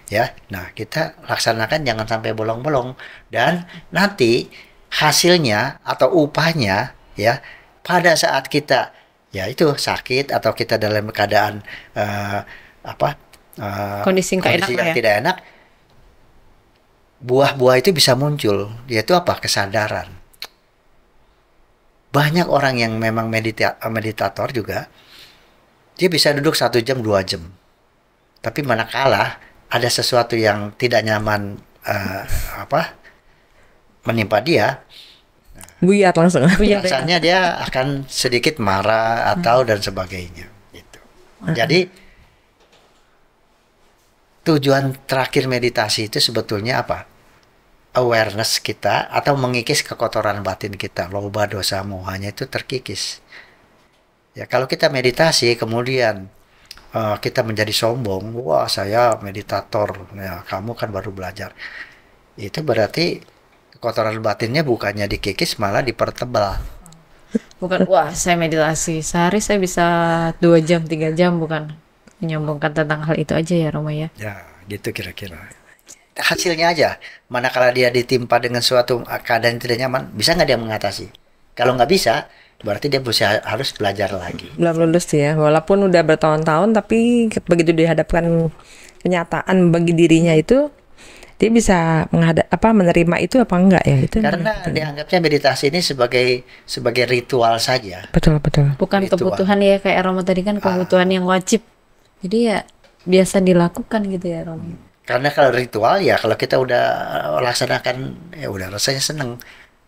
ya, nah kita laksanakan jangan sampai bolong-bolong, dan nanti hasilnya atau upahnya ya pada saat kita ya itu sakit atau kita dalam keadaan kondisi yang tidak enak, buah-buah itu bisa muncul, yaitu apa? Kesadaran. Banyak orang yang memang meditator juga, dia bisa duduk 1 jam 2 jam, tapi manakala ada sesuatu yang tidak nyaman menimpa dia, buyar langsung. biasanya dia akan sedikit marah atau dan sebagainya gitu. Jadi tujuan terakhir meditasi itu sebetulnya apa? Awareness kita atau mengikis kekotoran batin kita, loba dosa mohanya itu terkikis. Ya kalau kita meditasi kemudian kita menjadi sombong, wah saya meditator, ya kamu kan baru belajar. Itu berarti kotoran batinnya bukannya dikikis malah dipertebal. Bukan, wah saya meditasi sehari saya bisa 2 jam 3 jam, bukan menyambungkan tentang hal itu aja ya Roma ya. Ya gitu kira-kira. Hasilnya aja, manakala dia ditimpa dengan suatu keadaan yang tidak nyaman, bisa nggak dia mengatasi? Kalau nggak bisa, berarti dia harus belajar lagi. Belum lulus ya, walaupun udah bertahun-tahun, tapi begitu dihadapkan kenyataan bagi dirinya itu, dia bisa menerima itu apa enggak ya? Itu karena dianggapnya meditasi ini sebagai ritual saja. Betul. Bukan Ritual. kebutuhan ya, kayak Roma tadi kan kebutuhan yang wajib. Jadi ya biasa dilakukan gitu ya Roma. Karena kalau ritual ya kalau kita udah laksanakan ya udah rasanya seneng.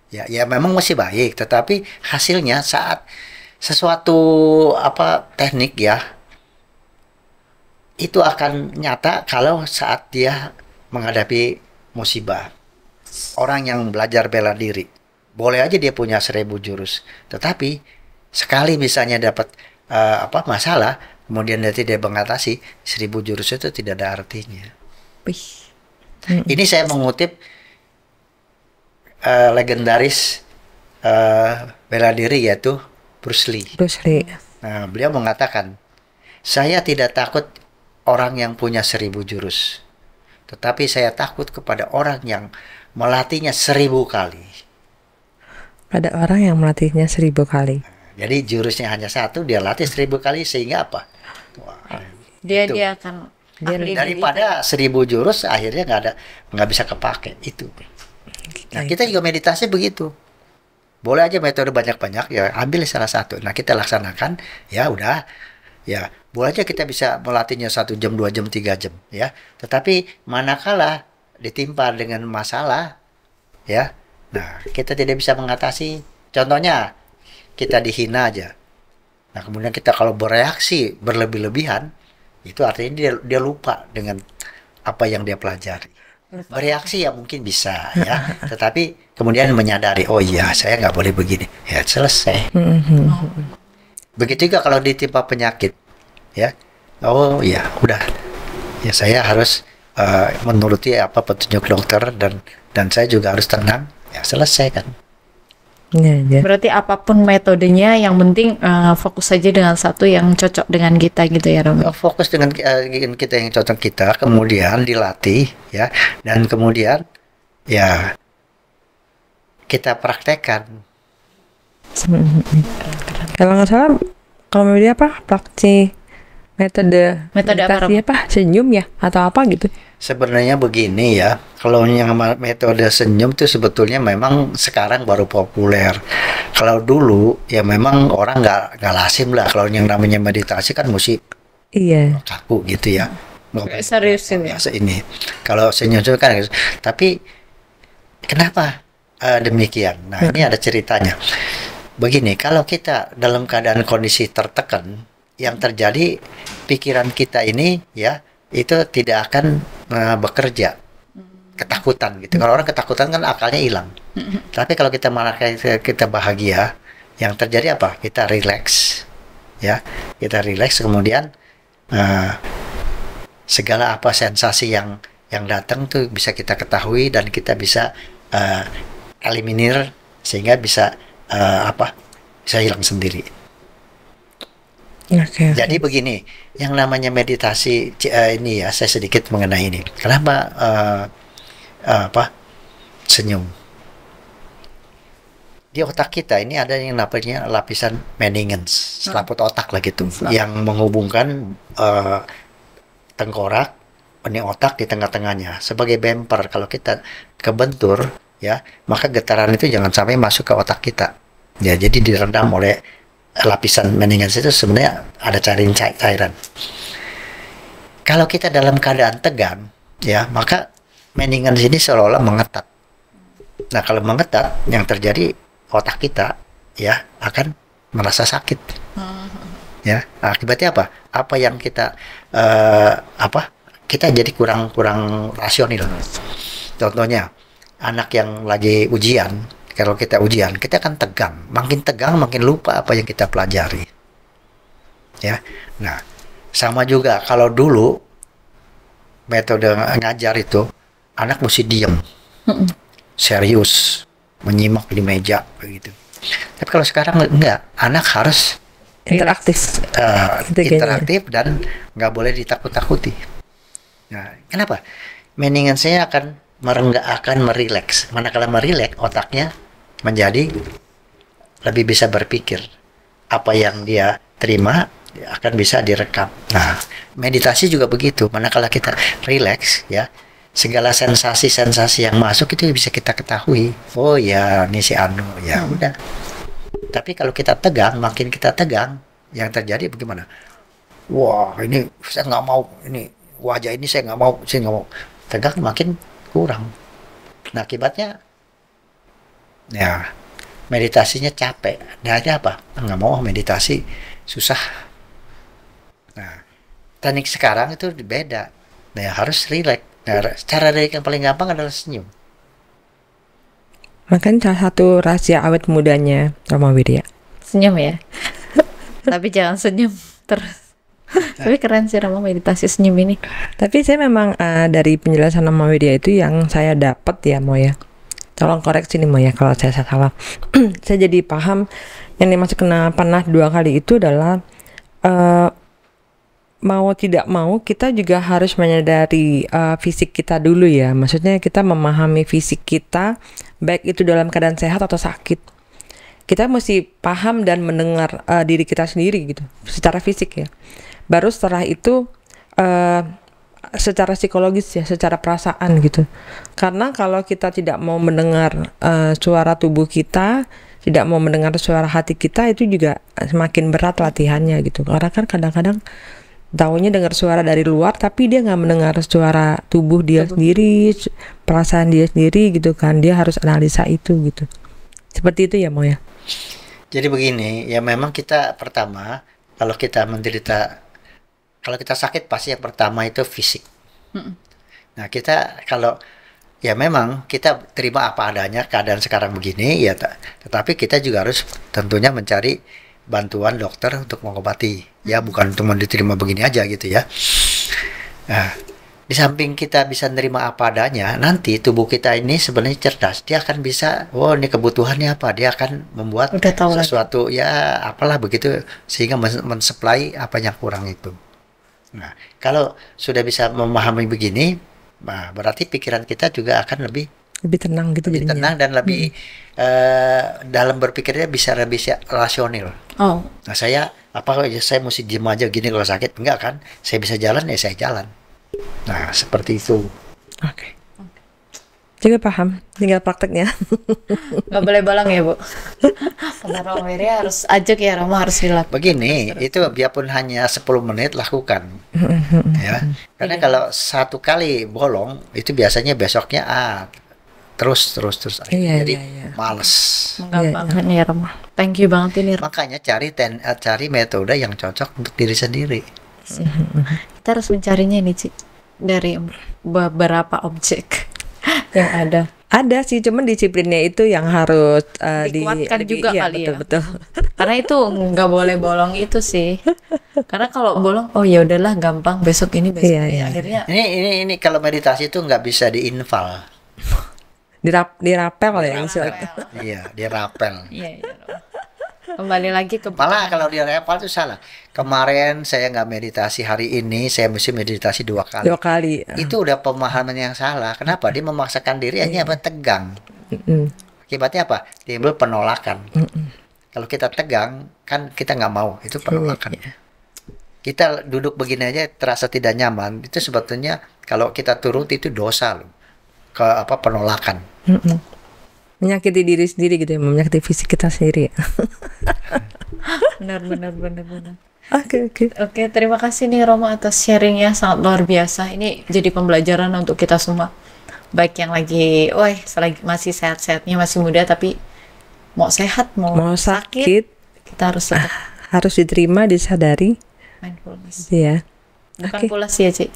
Ya memang masih baik, tetapi hasilnya saat sesuatu teknik ya itu akan nyata kalau saat dia menghadapi musibah. Orang yang belajar bela diri, boleh aja dia punya 1000 jurus, tetapi sekali misalnya dapat masalah, kemudian dia tidak mengatasi, 1000 jurus itu tidak ada artinya. Ini saya mengutip legendaris bela diri yaitu Bruce Lee. Nah, beliau mengatakan, saya tidak takut orang yang punya 1000 jurus, Tetapi saya takut kepada orang yang melatihnya 1000 kali. Ada orang yang melatihnya 1000 kali. Jadi jurusnya hanya satu, dia latih 1000 kali sehingga apa? Wah, Dia itu. dia akan ahli Daripada 1000 jurus akhirnya nggak bisa kepake itu. Nah, kita juga meditasi begitu. Boleh aja metode banyak-banyak, ya ambil salah satu. Nah, kita laksanakan, ya udah, ya boleh aja kita bisa melatihnya 1 jam, 2 jam, 3 jam, ya. Tetapi manakala ditimpa dengan masalah, ya, nah kita tidak bisa mengatasi. Contohnya kita dihina aja. Nah, kemudian kita kalau bereaksi berlebih-lebihan, itu artinya dia lupa dengan apa yang dia pelajari. Bereaksi ya mungkin bisa ya, tetapi kemudian menyadari, oh iya saya nggak boleh begini, ya selesai. Begitu juga kalau ditimpa penyakit, ya, oh ya udah, ya saya harus menuruti apa petunjuk dokter dan saya juga harus tenang, ya selesai kan. Iya. Berarti apapun metodenya, yang penting fokus saja dengan satu yang cocok dengan kita gitu ya, Romo. Fokus dengan kita yang cocok kita, kemudian dilatih ya, dan kemudian ya kita praktekkan. Kalau nggak salah, kalau dia apa? Praktik metode apa, meditasi apa? Senyum ya atau apa gitu? Sebenarnya begini ya, kalau yang metode senyum itu sebetulnya memang sekarang baru populer. Kalau dulu ya memang orang nggak lazim lah, kalau yang namanya meditasi kan mesti Iya. kaku gitu ya. Serius ini. Ya, ini. Kalau senyum itu kan, tapi kenapa demikian? Nah, ini ada ceritanya. Begini, kalau kita dalam keadaan kondisi tertekan, yang terjadi pikiran kita ini ya itu tidak akan bekerja, ketakutan gitu. Kalau orang ketakutan kan akalnya hilang. Tapi kalau kita malah kita bahagia, yang terjadi apa? Kita relax, ya. Kita relax, kemudian segala apa sensasi yang datang tuh bisa kita ketahui dan kita bisa eliminir sehingga bisa bisa hilang sendiri. Okay. Jadi begini, yang namanya meditasi ini ya, saya sedikit mengenai ini. Kenapa senyum? Di otak kita ini ada yang namanya lapisan Meninges, selaput otak lah gitu, yang menghubungkan tengkorak, ini otak di tengah-tengahnya. Sebagai bumper, kalau kita kebentur, ya, maka getaran itu jangan sampai masuk ke otak kita. Ya, jadi direndam oleh lapisan Meninges itu sebenarnya ada cairan. Kalau kita dalam keadaan tegang, ya, maka Meninges ini seolah-olah mengetat. Nah, kalau mengetat, yang terjadi otak kita, ya, akan merasa sakit. Ya, akibatnya apa? Apa yang kita kita jadi kurang rasional. Contohnya, anak yang lagi ujian. Kalau kita ujian, kita akan tegang, makin lupa apa yang kita pelajari. Ya, nah, sama juga kalau dulu metode ngajar itu anak mesti diam, serius, menyimak di meja begitu. Tapi kalau sekarang enggak, anak harus interaktif, interaktif dan nggak boleh ditakut-takuti. Nah, kenapa? Meningesnya akan merileks. Manakala merileks, otaknya menjadi lebih bisa berpikir. Apa yang dia terima akan bisa direkam. Nah, meditasi juga begitu. Manakala kita rileks, ya, segala sensasi-sensasi yang masuk itu bisa kita ketahui. Oh ya, ini si Anu, ya udah. Tapi kalau kita tegang, makin kita tegang, yang terjadi bagaimana? Wah, ini saya nggak mau, ini wajah ini saya nggak mau. Tegang makin kurang. Nah, akibatnya ya meditasinya capek. Nah, apa? Nggak mau meditasi, susah. Nah, teknik sekarang itu beda. Nah, harus rileks. Nah, cara rileks yang paling gampang adalah senyum. Makanya salah satu rahasia awet mudanya Roma Wirya. Senyum ya. Tapi jangan senyum terus. Tapi keren sih Rama meditasi senyum ini. Tapi saya memang dari penjelasan Roma Wirya itu yang saya dapat ya, Mo ya. Tolong koreksi nih Mo ya kalau saya salah. Saya jadi paham yang dimaksud kena panah 2 kali itu adalah mau tidak mau kita juga harus menyadari fisik kita dulu ya. Maksudnya kita memahami fisik kita, baik itu dalam keadaan sehat atau sakit. Kita mesti paham dan mendengar diri kita sendiri gitu, secara fisik ya. Baru setelah itu secara psikologis ya, secara perasaan gitu. Karena kalau kita tidak mau mendengar suara tubuh kita, tidak mau mendengar suara hati kita, itu juga semakin berat latihannya gitu. Karena kan kadang-kadang taunya dengar suara dari luar, tapi dia nggak mendengar suara tubuh dia sendiri, perasaan dia sendiri gitu kan. Dia harus analisa itu gitu. Seperti itu ya Mo ya. Jadi begini, ya memang kita pertama kalau kita menderita, kalau kita sakit pasti yang pertama itu fisik. Nah kita kalau ya memang kita terima apa adanya keadaan sekarang begini ya, tetapi kita juga harus tentunya mencari bantuan dokter untuk mengobati ya, bukan cuma diterima begini aja gitu ya. Nah, di samping kita bisa nerima apa adanya, nanti tubuh kita ini sebenarnya cerdas, dia akan bisa, oh ini kebutuhannya apa, dia akan membuat sesuatu ya apalah begitu, sehingga mensuplai apa yang kurang itu. Nah kalau sudah bisa memahami begini, nah berarti pikiran kita juga akan lebih tenang gitu, lebih jadinya tenang dan lebih dalam berpikirnya bisa lebih rasional. Nah saya saya mesti diem aja gini kalau sakit, enggak kan, saya bisa jalan ya saya jalan. Nah seperti itu. Oke. Juga paham, tinggal prakteknya. Nggak boleh bohong ya Bu. Karena Romo Wiri harus ajak ya, Romo harus dilakukan. Begini, itu biarpun hanya 10 menit lakukan. Ya. Karena kalau satu kali bolong itu biasanya besoknya terus jadi males. Menggampangkan ya Romo. Thank you banget ini Romo. Makanya cari metode yang cocok untuk diri sendiri. Kita harus mencarinya ini Ci, dari beberapa objek yang ada. Ada sih, cuman disiplinnya itu yang harus dikuatkan juga iya, kali betul. Karena itu nggak boleh bolong itu sih. Karena kalau bolong, oh ya udahlah gampang, besok ini Iya. akhirnya. Ini kalau meditasi itu nggak bisa diinval. Dirapel ya Iya, dirapel. Iya. Kembali lagi ke Malah kalau dirapel itu salah. Kemarin saya nggak meditasi, hari ini saya mesti meditasi 2 kali. 2 kali. Itu udah pemahaman yang salah. Kenapa? Dia memaksakan diri, hanya tegang. Akibatnya apa? Timbul penolakan. Kalau kita tegang, kan kita nggak mau, itu penolakan. Kita duduk begini aja terasa tidak nyaman, itu sebetulnya kalau kita turun itu dosa loh. Penolakan. Menyakiti diri sendiri gitu ya, menyakiti fisik kita sendiri ya. benar. Oke, Terima kasih nih Romo atas sharingnya, sangat luar biasa. Ini jadi pembelajaran untuk kita semua, baik yang lagi masih sehat-sehatnya, masih muda, tapi mau sehat mau sakit, kita harus diterima, disadari. Mindfulness Iya. bukan pula sih ya Ci.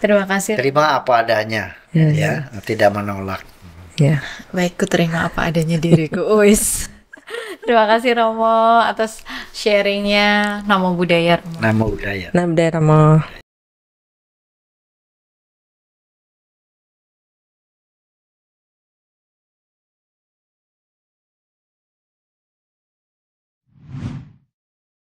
Terima kasih. Terima apa adanya, ya, tidak menolak. Ya. Baik, ku terima apa adanya diriku. Uis. Terima kasih Romo atas sharingnya. Namo Buddhaya. Namo Buddhaya. Namo Buddhaya Romo.